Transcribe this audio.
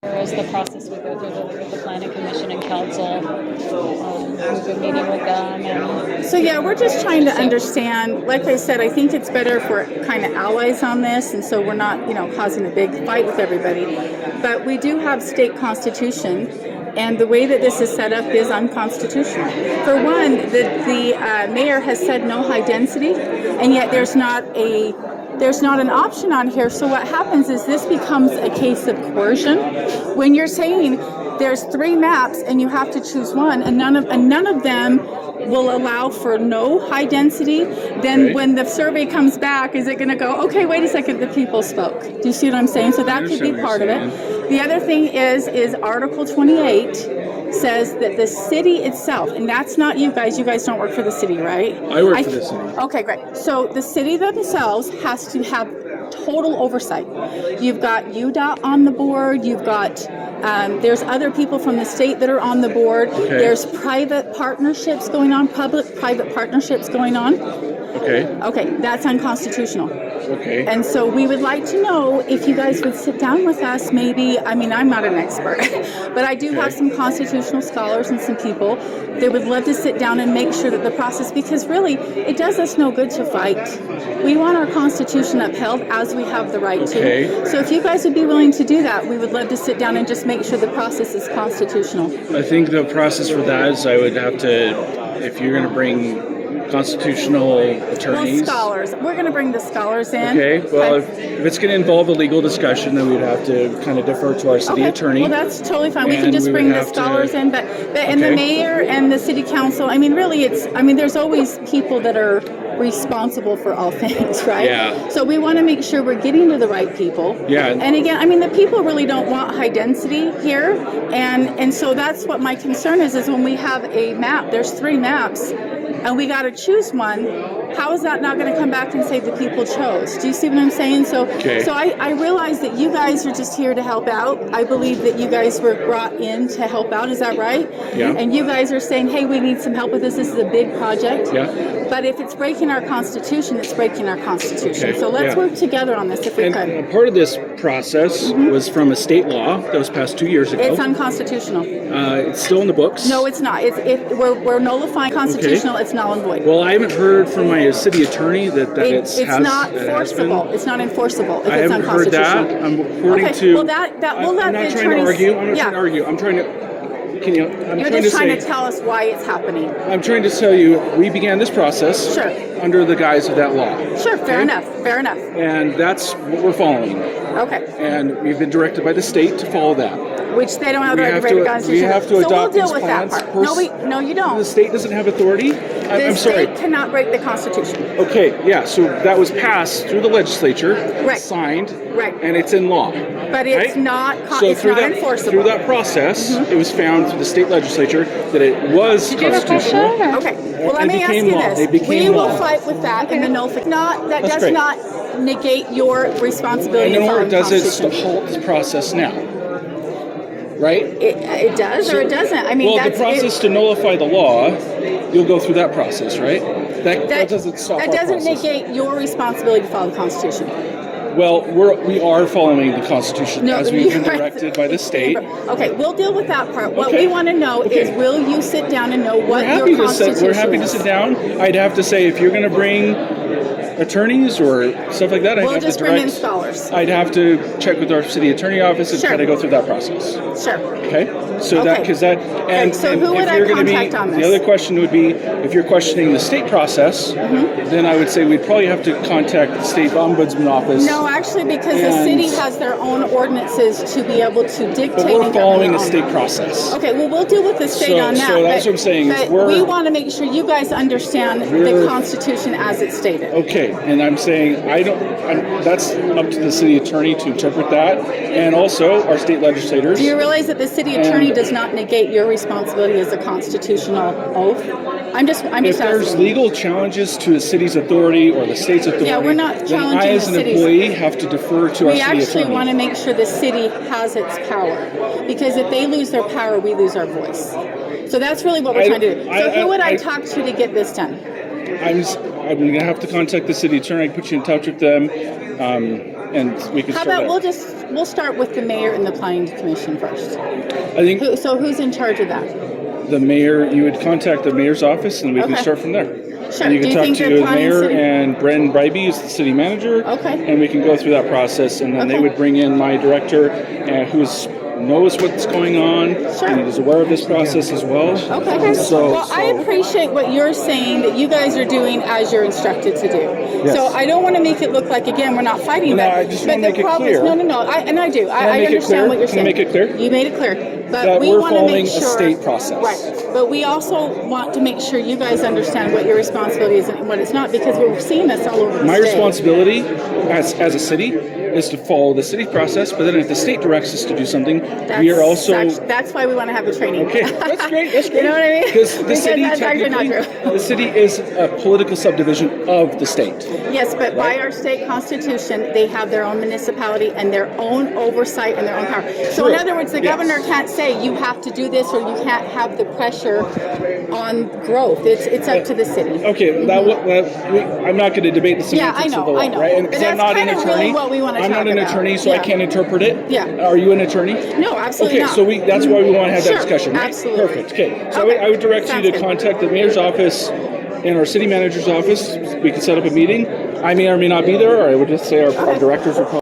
As the process we go through with the planning commission and council, we've been meeting with them. And So yeah, we're just trying to understand. Like I said, I think it's better if we're kind of allies on this, and so we're not, causing a big fight with everybody. But we do have state constitution, and the way that this is set up is unconstitutional. For one, the mayor has said no high density, and yet there's not an option on here. So what happens is this becomes a case of coercion. When you're saying there's 3 maps and you have to choose one, and none of them will allow for no high density, then when the survey comes back, is it going to go, okay, wait a second, the people spoke? Do you see what I'm saying? So that could be part of it. The other thing is Article 28 says that the city itself, and that's not you guys don't work for the city, right? I work for the city. Okay, great. So the city themselves has to have total oversight. You've got UDOT on the board, you've got there's other people from the state that are on the board. Okay. There's private partnerships going on, public-private partnerships going on. Okay, that's unconstitutional. Okay. And so we would like to know if you guys would sit down with us, maybe. I mean, I'm not an expert, but I do have some constitutional scholars and some people that would love to sit down and make sure that the process, because really, it does us no good to fight. We want our Constitution upheld as we have the right to. So if you guys would be willing to do that, we would love to sit down and just make sure the process is constitutional. I think the process for that is I would have to, if you're going to bring constitutional attorneys. Well, scholars. We're going to bring the scholars in. Okay. Well, if it's going to involve a legal discussion, then we'd have to kind of defer to our city attorney. Well, that's totally fine. We can just bring the scholars in, but and the mayor and the city council. I mean, really, there's always people that are responsible for all things, right? Yeah. So we want to make sure we're getting to the right people. Yeah. And again, the people really don't want high density here, and so that's what my concern is when we have a map. There's 3 maps. And we got to choose one. How is that not going to come back and say the people chose? Do you see what I'm saying? So I realize that you guys are just here to help out. I believe that you guys were brought in to help out. Is that right? Yeah. And you guys are saying, hey, we need some help with this. This is a big project. Yeah. But if it's breaking our Constitution, it's breaking our Constitution. So let's work together on this if we could. Part of this process was from a state law that was passed 2 years ago. It's unconstitutional. It's still in the books. No, it's not. We're nullifying constitutional. It's null and void. Well, I haven't heard from my city attorney that it's not enforceable. It's not enforceable if I it's haven't heard unconstitutional. that. I'm according to. Well, that we'll let I'm the not trying to attorneys. argue. I'm not trying to argue. I'm trying to. You're just trying to tell us why it's happening. I'm trying to tell you, we began this process under the guise of that law. Sure, fair enough. And that's what we're following. Okay. And we've been directed by the state to follow that. Which they don't have the right to break the Constitution. We have to adopt so we'll deal these with plans. that part. No, you don't. The state doesn't have authority. I'm sorry. The state cannot break the Constitution. Okay, yeah, so that was passed through the legislature, signed, and it's in law. But it's not enforceable. Through that process, it was found through the state legislature that it was constitutional. Okay, well, let me ask you this. We will fight with that in the nullification. That does not negate your responsibility. Nor does it halt the process now. Right? It does or it doesn't. The process to nullify the law, you'll go through that process, right? That doesn't stop our process. That doesn't negate your responsibility to follow the Constitution. Well, we are following the Constitution as we've been directed by the state. Okay, we'll deal with that part. What we want to know is, will you sit down and know what your Constitution is? We're happy to sit down. I'd have to say, if you're going to bring attorneys or stuff like that, we'll just bring in scholars. I'd have to check with our city attorney office and try to go through that process. Sure. Okay. So so who would I contact on this? The other question would be, if you're questioning the state process, then I would say we'd probably have to contact the state ombudsman office. No, actually, because the city has their own ordinances to be able to dictate. But we're following the state process. Okay, well, we'll deal with the state on that. So that's what I'm saying. But we want to make sure you guys understand the Constitution as it's stated. Okay, and I'm saying that's up to the city attorney to interpret that, and also our state legislators. Do you realize that the city attorney does not negate your responsibility as a constitutional oath? I'm just if there's asking. Legal challenges to the city's authority or the state's authority, we're not challenging I, as an employee, have to defer to our city attorney. We actually want to make sure the city has its power, because if they lose their power, we lose our voice. So that's really what we're trying to do. So who would I talk to get this done? I'm going to have to contact the city attorney, put you in touch with them. and we can How start about out. we'll start with the mayor and the planning commission first. I think So who's in charge of that? the mayor, you would contact the mayor's office, and we can Okay. start from there. Sure. And you Do can you talk think to the the planning mayor city- and Brendan Bybee is the city manager. Okay. And we can go through that process, and then they Okay. would bring in my director, who knows what's going on Sure. and is aware of this process as well. Okay. So, Well, I appreciate what you're saying that you guys are doing as you're instructed to do. Yes. So I don't want to make it look like, again, we're not fighting. No, but, I just but wanna the make it problem clear. Is, no. I do. I I make it understand clear? what you're Can I saying. make it clear? You made it clear. But That we we're want to following make a sure. state process. Right. But we also want to make sure you guys understand what your responsibility is and what it's not, because we're seeing this all over the My state. responsibility as a city is to follow the city process, but then if the state directs us to do something, we are also... That's why we want to have a training. Okay, that's great. That's great. You know what I mean? Because the city, that's actually not technically, true. the city is a political subdivision of the state. Yes, but by our state constitution, they have their own municipality and their own oversight and their own power. So in True. other words, the Yes. governor can't say you have to do this or you can't have the pressure on growth. It's up to the city. Okay, I'm not going to debate the Yeah, semantics I know, of the law, I know. right? And But because I'm that's not an kinda attorney, really what we wanna I'm not talk an about. attorney, so I Yeah. can't interpret it. Yeah. Are you an attorney? No, absolutely Okay, not. so that's why we want to have Sure, that discussion, right? absolutely. Perfect. Okay, so Okay, I would direct sounds you to good. contact the mayor's office and our city manager's office. We can set up a meeting. I may or may not be there, or I would just say our directors are probably